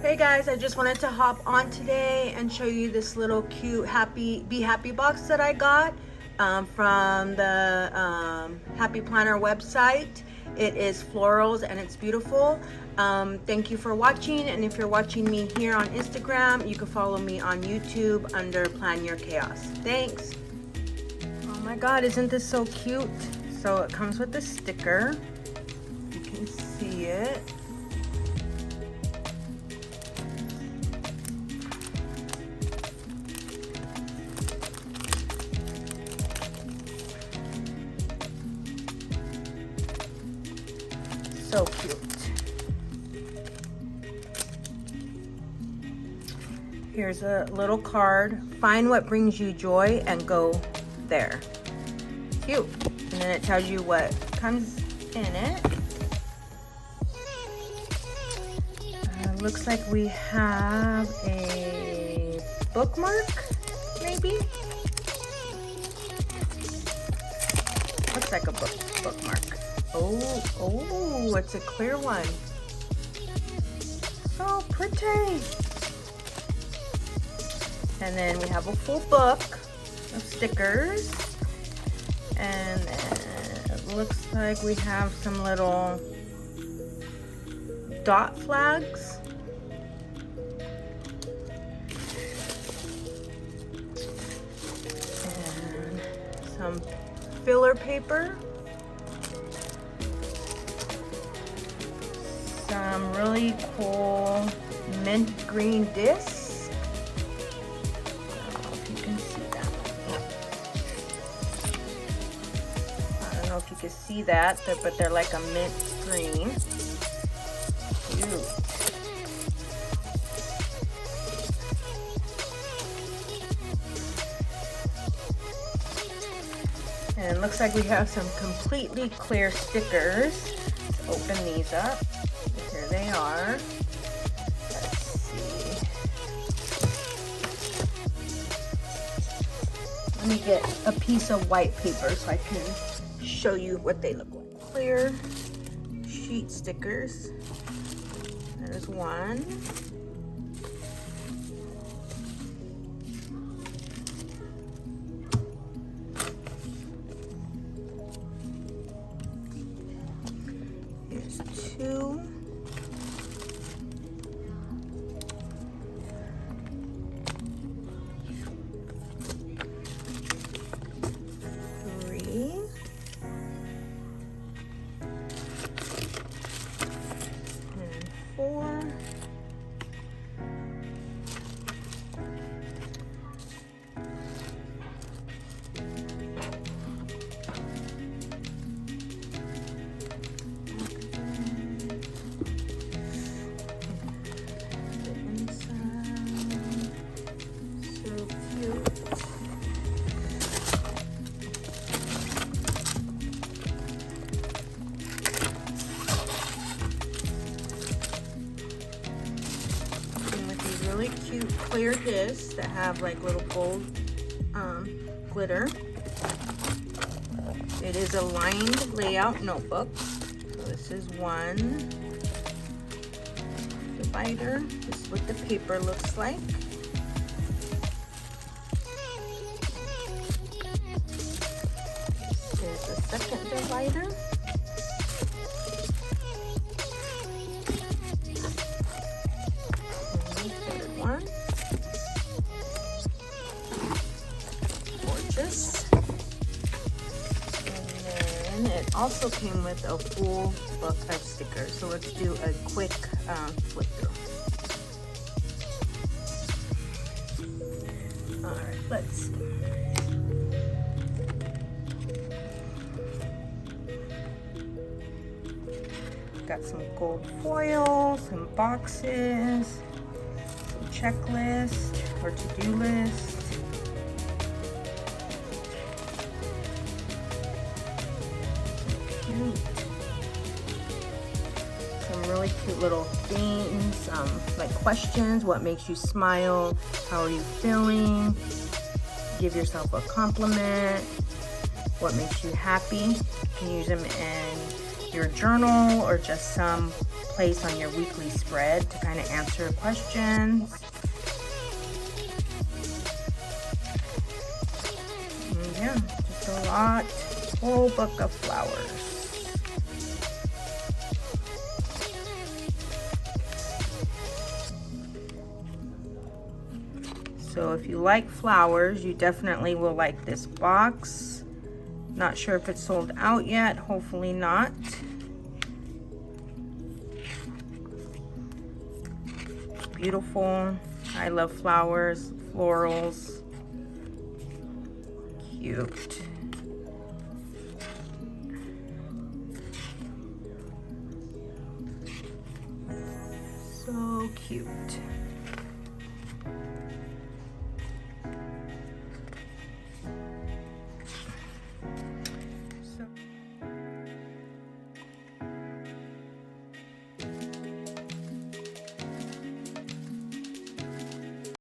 Hey guys, I just wanted to hop on today and show you this little cute Be Happy box that I got from the Happy Planner website. It is florals and it's beautiful. Thank you for watching, and if you're watching me here on Instagram, you can follow me on YouTube under Plan Your Chaos. Thanks. Oh my god, isn't this so cute? So it comes with a sticker. You can see it. So cute. Here's a little card. Find what brings you joy and go there. Cute. And then it tells you what comes in it. Looks like we have a bookmark, maybe? Looks like a bookmark. Oh, it's a clear one. So pretty. And then we have a full book of stickers. And it looks like we have some little dot flags. And some filler paper. Some really cool mint green discs. I don't know if you can see that. I don't know if you can see that, but they're like a mint green. Cute. And it looks like we have some completely clear stickers. Let's open these up. Here they are. Let's see. Let me get a piece of white paper so I can show you what they look like. Clear sheet stickers. There's one. Here's two. Really cute clear discs that have like little gold glitter. It is a lined layout notebook. So this is one divider. This is what the paper looks like. Here's the second divider. Gorgeous. And then it also came with a full book of stickers. So let's do a quick flip through. All right, let's see. Got some gold foil, some boxes, some checklist or to-do list. Cute. Some really cute little things, like questions. What makes you smile? How are you feeling? Give yourself a compliment. What makes you happy? You can use them in your journal or just some place on your weekly spread to kind of answer questions. And yeah, just a lot, whole book of flowers. So if you like flowers, you definitely will like this box. Not sure if it's sold out yet, hopefully not. Beautiful. I love flowers, florals. Cute. So cute.